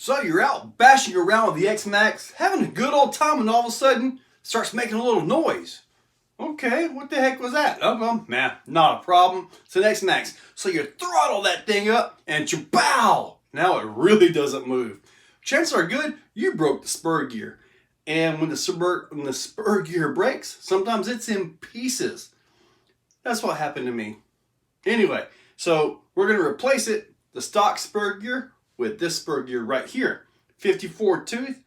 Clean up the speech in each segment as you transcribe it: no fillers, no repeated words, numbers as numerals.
So you're out bashing around with the Xmaxx, having a good old time, and all of a sudden, it starts making a little noise. Okay, what the heck was that? Nah, not a problem. It's an Xmaxx. So you throttle that thing up and chapow! Now it really doesn't move. Chances are good you broke the spur gear. And when the spur gear breaks, sometimes it's in pieces. That's what happened to me. Anyway, so we're going to replace it, the stock spur gear, with this spur gear right here. 54 tooth.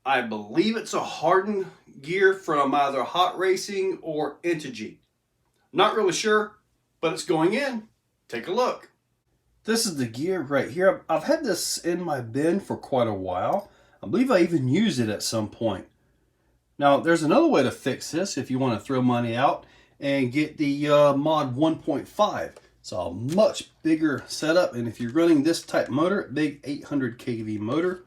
I believe it's a hardened gear from either Hot Racing or Turnigy. Not really sure, but it's going in. Take a look. This is the gear right here. I've had this in my bin for quite a while. I believe I even used it at some point. Now, there's another way to fix this if you want to throw money out and get the mod 1.5. It's a much bigger setup, and if you're running this type motor, big 800 kV motor,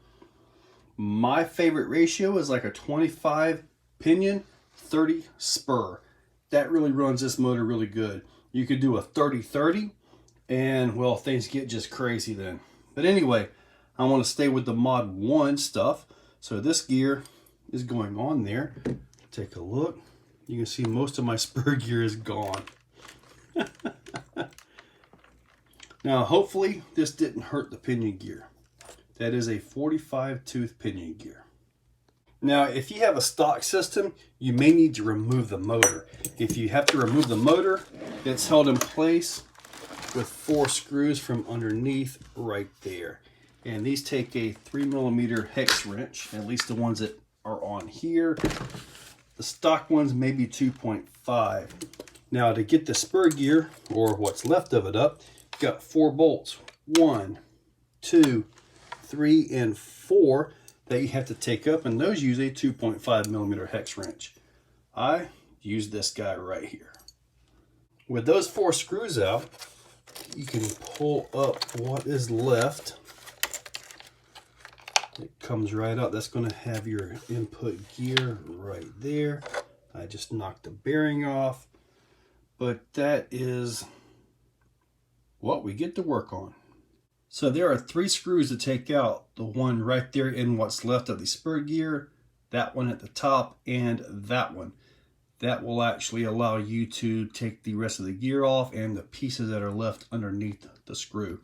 my favorite ratio is like a 25 pinion, 30 spur. That really runs this motor really good. You could do a 30-30, and well, things get just crazy then. But anyway, I want to stay with the mod 1 stuff. So this gear is going on there. Take a look. You can see most of my spur gear is gone. Now, hopefully this didn't hurt the pinion gear. That is a 45 tooth pinion gear. Now, if you have a stock system, you may need to remove the motor. If you have to remove the motor, it's held in place with 4 screws from underneath right there. And these take a 3mm hex wrench, at least the ones that are on here. The stock ones may be 2.5. Now, to get the spur gear, or what's left of it up, you've got 4 bolts. 1, 2, 3, and 4 that you have to take up, and those use a 2.5mm hex wrench. I use this guy right here. With those 4 screws out, you can pull up what is left. It comes right out. That's going to have your input gear right there. I just knocked the bearing off, but that is what we get to work on. So there are 3 screws to take out. The one right there in what's left of the spur gear, that one at the top, and that one. That will actually allow you to take the rest of the gear off and the pieces that are left underneath the screw.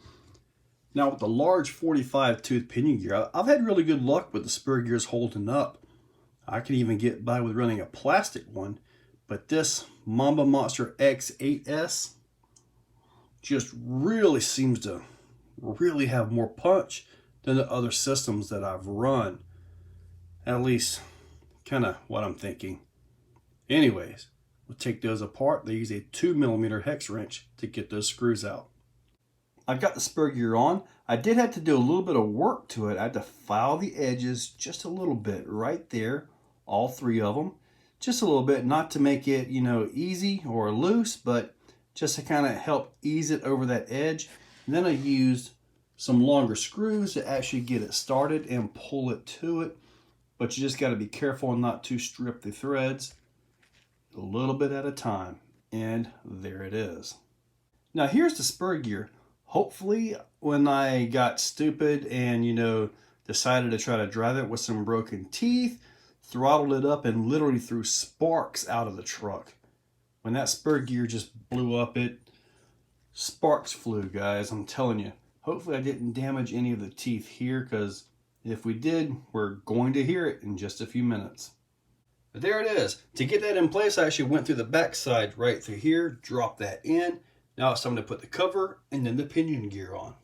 Now, with the large 45 tooth pinion gear, I've had really good luck with the spur gears holding up. I can even get by with running a plastic one, but this Monster X8s just really seems to really have more punch than the other systems that I've run. At least, kind of what I'm thinking. Anyways, we'll take those apart. They use a 2mm hex wrench to get those screws out. I've got the spur gear on. I did have to do a little bit of work to it. I had to file the edges just a little bit right there, all 3 of them. Just a little bit, not to make it, you know, easy or loose, but just to kind of help ease it over that edge. And then I used some longer screws to actually get it started and pull it to it. But you just got to be careful not to strip the threads, a little bit at a time. And there it is. Now here's the spur gear. Hopefully when I got stupid and, you know, decided to try to drive it with some broken teeth, throttled it up and literally threw sparks out of the truck. When that spur gear just blew up, sparks flew, guys, I'm telling you. Hopefully I didn't damage any of the teeth here, because if we did, we're going to hear it in just a few minutes. But there it is. To get that in place, I actually went through the back side right through here, dropped that in. Now it's time to put the cover and then the pinion gear on.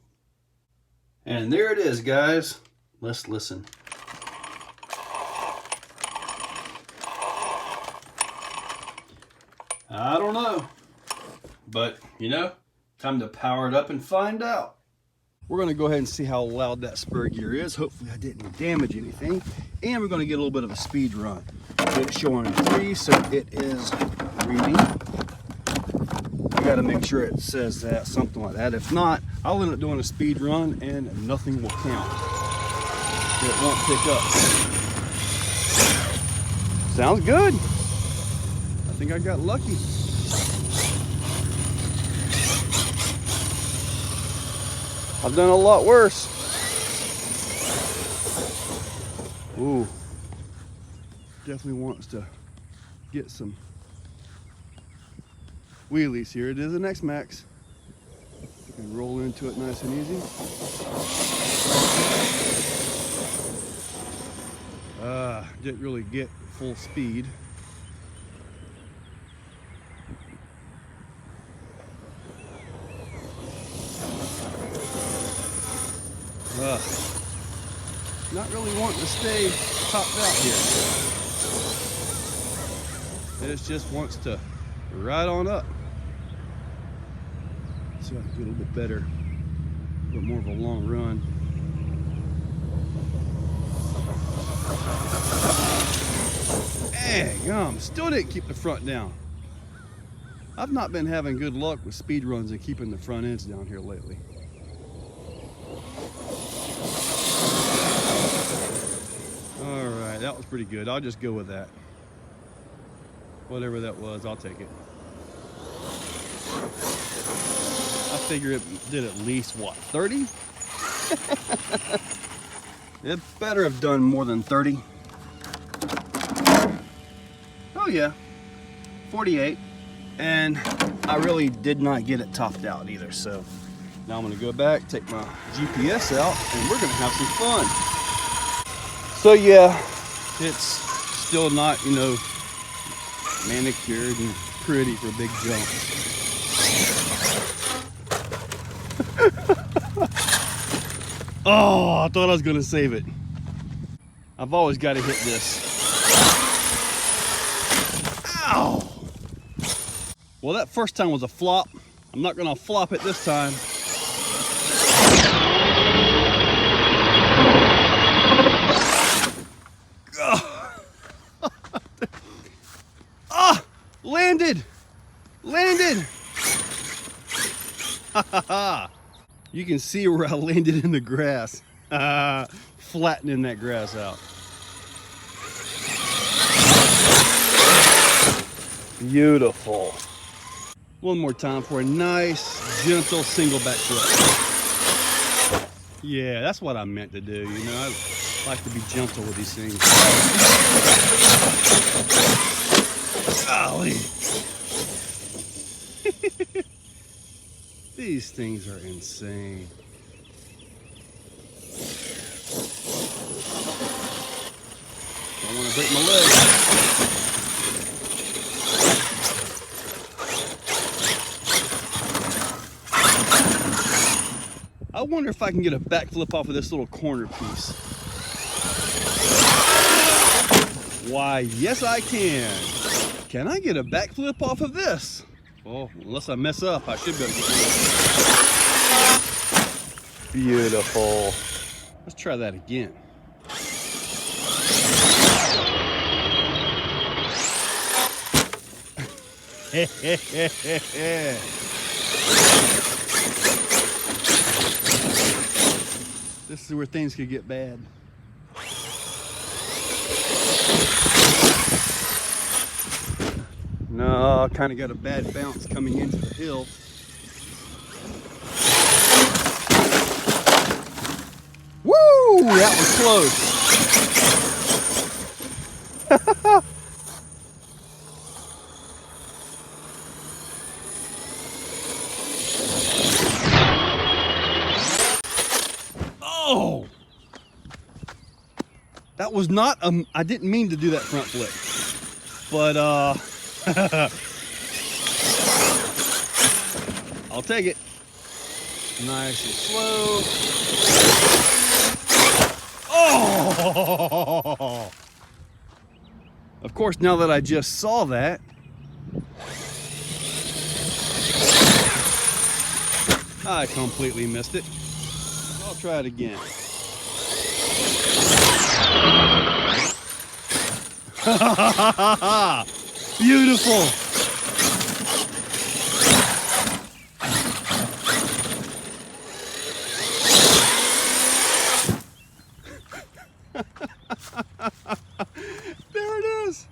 And there it is, guys. Let's listen. I don't know, but you know, time to power it up and find out. We're going to go ahead and see how loud that spur gear is. Hopefully I didn't damage anything. And we're going to get a little bit of a speed run. It's showing 3, so it is reading. I got to make sure it says that, something like that. If not, I'll end up doing a speed run and nothing will count. It won't pick up. Sounds good. I think I got lucky. I've done a lot worse. Ooh, definitely wants to get some wheelies here. It is an Xmaxx. You can roll into it nice and easy. Didn't really get full speed. Not really wanting to stay topped out here. It just wants to ride on up. See if I can get a little bit better, a bit more of a long run. Dang, still didn't keep the front down. I've not been having good luck with speed runs and keeping the front ends down here lately. All right, that was pretty good. I'll just go with that. Whatever that was, I'll take it. I figure it did at least, what, 30? It better have done more than 30. Oh yeah, 48. And I really did not get it topped out either. So now I'm gonna go back, take my GPS out, and we're gonna have some fun. So yeah, it's still not, you know, manicured and pretty for big jumps. Oh, I thought I was gonna save it. I've always got to hit this. Ow! Well, that first time was a flop. I'm not gonna flop it this time. Ah! Landed! Landed! You can see where I landed in the grass. Flattening that grass out. Beautiful. One more time for a nice, gentle single backflip. Yeah, that's what I meant to do. You know, I like to be gentle with these things. Golly. These things are insane. Don't want to break my leg. I wonder if I can get a backflip off of this little corner piece. Why, yes I can. Can I get a backflip off of this? Well, unless I mess up, I should be able to get it. Beautiful. Let's try that again. This is where things could get bad. No, kind of got a bad bounce coming into the hill. Woo! That was close. Oh! That was not, I didn't mean to do that front flip. But, I'll take it. Nice and slow. Oh! Of course, now that I just saw that, I completely missed it. I'll try it again. Beautiful. There it is.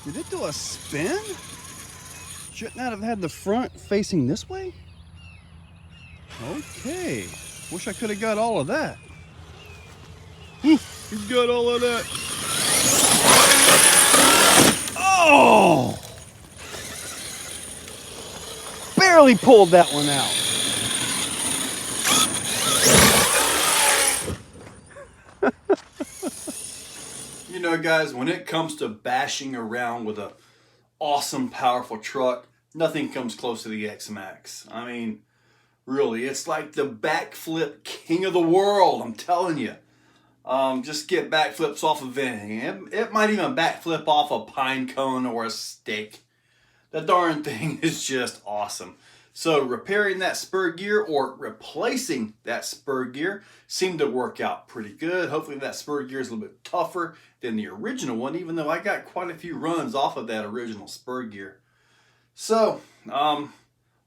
Did it do a spin? Shouldn't that have had the front facing this way? Okay. Wish I could have got all of that. You got all of that. Oh! Barely pulled that one out. You know, guys, when it comes to bashing around with a awesome, powerful truck, nothing comes close to the Xmaxx. I mean, really, it's like the backflip king of the world, I'm telling you. Just get backflips off of anything. It might even backflip off a pine cone or a steak. The darn thing is just awesome. So repairing that spur gear or replacing that spur gear seemed to work out pretty good. Hopefully that spur gear is a little bit tougher than the original one, even though I got quite a few runs off of that original spur gear. So,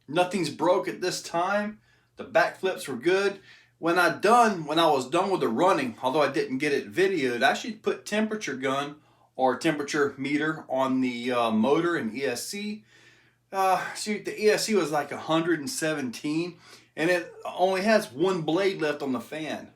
nothing's broke at this time. The backflips were good. When I was done with the running, although I didn't get it videoed, I actually put temperature gun or temperature meter on the motor and ESC. See, the ESC was like 117, and it only has one blade left on the fan.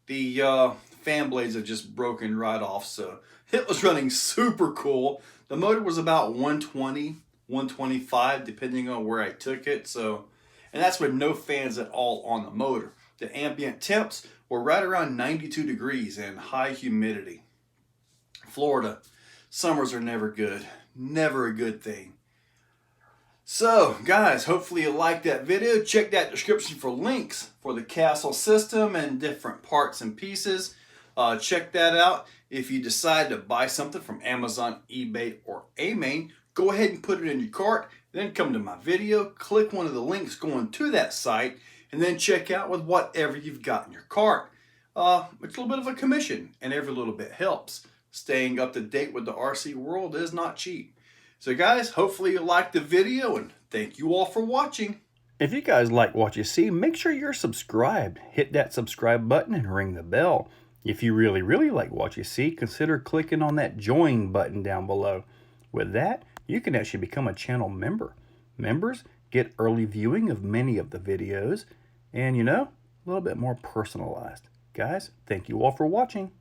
The fan blades have just broken right off, so it was running super cool. The motor was about 120, 125, depending on where I took it. So, and that's with no fans at all on the motor. The ambient temps were right around 92 degrees and high humidity. Florida, summers are never good. Never a good thing. So, guys, hopefully you liked that video. Check that description for links for the Castle system and different parts and pieces. Check that out. If you decide to buy something from Amazon, eBay, or AMain, go ahead and put it in your cart. Then come to my video, click one of the links going to that site, and then check out with whatever you've got in your cart. It's a little bit of a commission, and every little bit helps. Staying up to date with the RC world is not cheap. So guys, hopefully you liked the video, and thank you all for watching. If you guys like what you see, make sure you're subscribed. Hit that subscribe button and ring the bell. If you really like what you see, consider clicking on that join button down below. With that, you can actually become a channel member. Members get early viewing of many of the videos and, you know, a little bit more personalized. Guys, thank you all for watching.